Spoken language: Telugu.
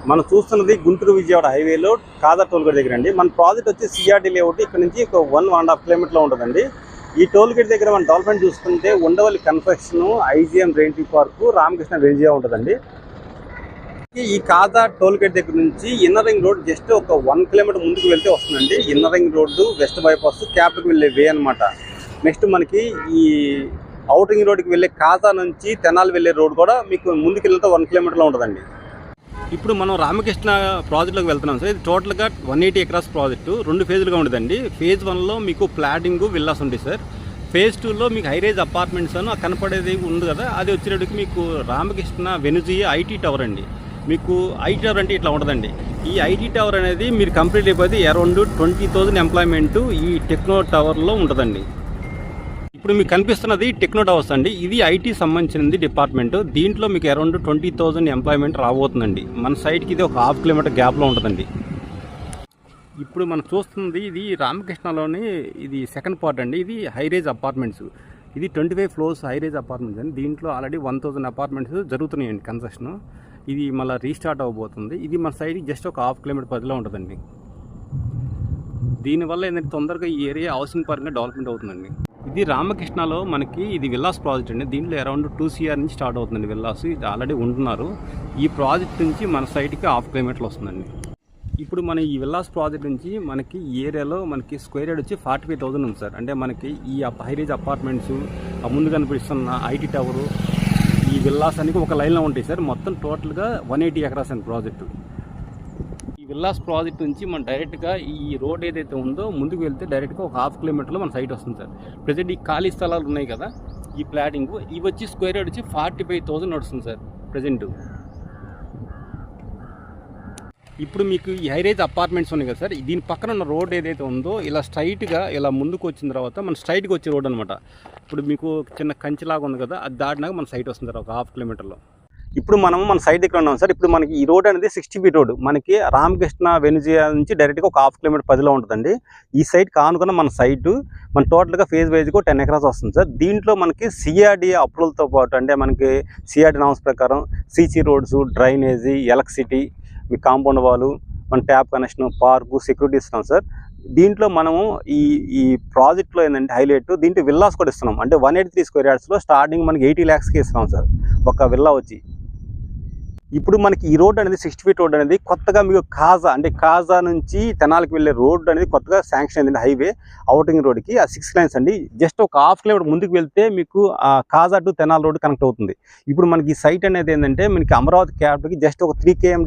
మనం చూస్తున్నది గుంటూరు విజయవాడ హైవేలో కాదా టోల్గేట్ దగ్గర అండి. మన ప్రాజెక్ట్ వచ్చి సిఆర్డి లేఅవుట్ ఇక్కడ నుంచి ఒక 1.5 కిలోమీటర్లో ఉంటుందండి. ఈ టోల్గేట్ దగ్గర మన డెవలప్మెంట్ చూసుకుంటే Undavalli construction, IGM rain tree park, Ramakrishna వెంజియా ఉంటుందండి. ఈ కాదా టోల్గేట్ దగ్గర నుంచి ఇన్నర్ రింగ్ రోడ్ జస్ట్ ఒక 1 కిలోమీటర్ ముందుకు వెళ్తే వస్తుందండి. Inner ring road, west bypass, క్యాపిటల్కి వెళ్ళే వే అనమాట. నెక్స్ట్ మనకి ఈ అవుట్ రింగ్ రోడ్కి వెళ్ళే కాదా నుంచి తెనాలి వెళ్ళే రోడ్ కూడా మీకు ముందుకు వెళ్తే 1 కిలోమీటర్లో ఉంటుందండి. ఇప్పుడు మనం రామకృష్ణ ప్రాజెక్టులోకి వెళ్తున్నాం సార్. ఇది టోటల్గా 180 ఎకరాస్ ప్రాజెక్టు 2 ఫేజ్లుగా ఉండదండి. ఫేజ్ 1లో మీకు ప్లాటింగ్ విల్లాస్ ఉంటాయి సార్. ఫేజ్ 2లో మీకు హైరేజ్ అపార్ట్మెంట్స్ అని కనపడేది ఉంది కదా, అది వచ్చేటప్పటికి మీకు రామకృష్ణ వెనుజియా ఐటీ టవర్ అండి. మీకు ఐటీ టవర్ అంటే ఇట్లా ఉంటుందండి. ఈ ఐటీ టవర్ అనేది మీరు కంప్లీట్ అయిపోతే అరౌండ్ 20,000 ఎంప్లాయ్మెంట్ ఈ టెక్నో టవర్లో ఉంటుందండి. ఇప్పుడు మీకు కనిపిస్తున్నది టెక్నో టవర్స్ అండి. ఇది ఐటీ సంబంధించింది డిపార్ట్మెంట్. దీంట్లో మీకు అరౌండ్ 20,000 ఎంప్లాయ్మెంట్ రాబోతుందండి. మన సైడ్కి ఇది ఒక 1/2 కిలోమీటర్ గ్యాప్లో ఉంటుందండి. ఇప్పుడు మనం చూస్తుంది ఇది రామకృష్ణలోని ఇది సెకండ్ పార్ట్ అండి. ఇది హైరేజ్ అపార్ట్మెంట్స్. ఇది 25 ఫ్లోర్స్ హైరేజ్ అపార్ట్మెంట్స్ అండి. దీంట్లో ఆల్రెడీ 1,000 అపార్ట్మెంట్స్ జరుగుతున్నాయండి కన్స్ట్రక్షన్. ఇది మళ్ళీ రీస్టార్ట్ అవ్వబోతుంది. ఇది మన సైడ్కి జస్ట్ ఒక 1/2 కిలోమీటర్ పరిధిలో ఉంటుందండి. దీనివల్ల ఏంటంటే తొందరగా ఈ ఏరియా హౌసింగ్ పరంగా డెవలప్మెంట్ అవుతుందండి. ఇది రామకృష్ణలో మనకి ఇది విల్లాస్ ప్రాజెక్ట్ అండి. దీంట్లో అరౌండ్ 2 CR నుంచి స్టార్ట్ అవుతుందండి విల్లాస్. ఇది ఆల్రెడీ ఉంటున్నారు. ఈ ప్రాజెక్ట్ నుంచి మన సైట్కి 1/2 కిలోమీటర్లు వస్తుందండి. ఇప్పుడు మన ఈ విల్లాస్ ప్రాజెక్ట్ నుంచి మనకి ఈ ఏరియాలో మనకి స్క్వేర్ యార్డ్ వచ్చి 45,000 ఉంది సార్. అంటే మనకి ఈ హైరేజ్ అపార్ట్మెంట్స్, ముందు కనిపిస్తున్న ఐటీ టవరు, ఈ విల్లాస్ అన్ని ఒక లైన్లో ఉంటాయి సార్. మొత్తం టోటల్గా 180 ఎకరాస్ అండి ప్రాజెక్టు. ఈ విల్లాస్ ప్రాజెక్ట్ నుంచి మనం డైరెక్ట్గా ఈ రోడ్ ఏదైతే ఉందో ముందుకు వెళ్తే డైరెక్ట్గా ఒక 1/2 కిలోమీటర్లో మన సైట్ వస్తుంది సార్. ప్రజెంట్ ఈ ఖాళీ స్థలాలు ఉన్నాయి కదా, ఈ ప్లాటింగ్ ఇవి వచ్చి స్క్వేర్ యార్డ్ వచ్చి 45,000 నడుస్తుంది సార్ ప్రజెంట్. ఇప్పుడు మీకు ఈ హైరేజ్ అపార్ట్మెంట్స్ ఉన్నాయి కదా సార్, దీని పక్కన ఉన్న రోడ్ ఏదైతే ఉందో ఇలా స్ట్రైట్గా ఇలా ముందుకు వచ్చిన తర్వాత మన స్ట్రైట్గా వచ్చే రోడ్ అనమాట. ఇప్పుడు మీకు చిన్న కంచిలాగా ఉంది కదా, అది దాటినాక మన సైట్ వస్తుంది సార్ ఒక 1/2 కిలోమీటర్లో. ఇప్పుడు మనం మన సైట్ దగ్గర ఉన్నాం సార్. ఇప్పుడు మనకి ఈ రోడ్ అనేది 60 ఫీట్ రోడ్. మనకి రామకృష్ణ వెనుజియా నుంచి డైరెక్ట్గా ఒక 1/2 కిలోమీటర్ పరిధిలో ఉంటుందండి. ఈ సైట్ కానుకున్న మన సైటు మన టోటల్గా ఫేజ్ వైజ్గా 10 ఎకరాస్ వస్తుంది సార్. దీంట్లో మనకి సిఆర్డి అప్రూవల్తో పాటు అంటే మనకి సిఆర్డి నామ్స్ ప్రకారం సీసీ రోడ్స్, డ్రైనేజీ, ఎలక్ట్రిసిటీ, మీ కాంపౌండ్ వాలు, మన ట్యాప్ కనెక్షన్, పార్కు, సెక్యూరిటీ ఇస్తున్నాం సార్. దీంట్లో మనము ఈ ప్రాజెక్ట్లో ఏంటంటే హైలైట్ దీంట్లో విల్లాస్ కూడా ఇస్తున్నాం. అంటే 183 స్క్వేర్ యార్డ్స్లో స్టార్టింగ్ మనకి 80 lakhsకి ఇస్తున్నాం సార్ ఒక విల్లా వచ్చి. ఇప్పుడు మనకి ఈ రోడ్ అనేది 60 ఫీట్ రోడ్ అనేది కొత్తగా మీకు కాజా నుంచి తెనాలికి వెళ్ళే రోడ్ అనేది కొత్తగా శాంక్షన్ అయింది హైవే అవుటింగ్ రోడ్కి. ఆ 6 lanes అండి. జస్ట్ ఒక 1/2 కిలోమీటర్ ముందుకు వెళ్తే మీకు కాజా టు తెనాలి రోడ్ కనెక్ట్ అవుతుంది. ఇప్పుడు మనకి ఈ సైట్ అనేది ఏంటంటే మనకి అమరావతి క్యాపిటల్కి జస్ట్ ఒక 3 km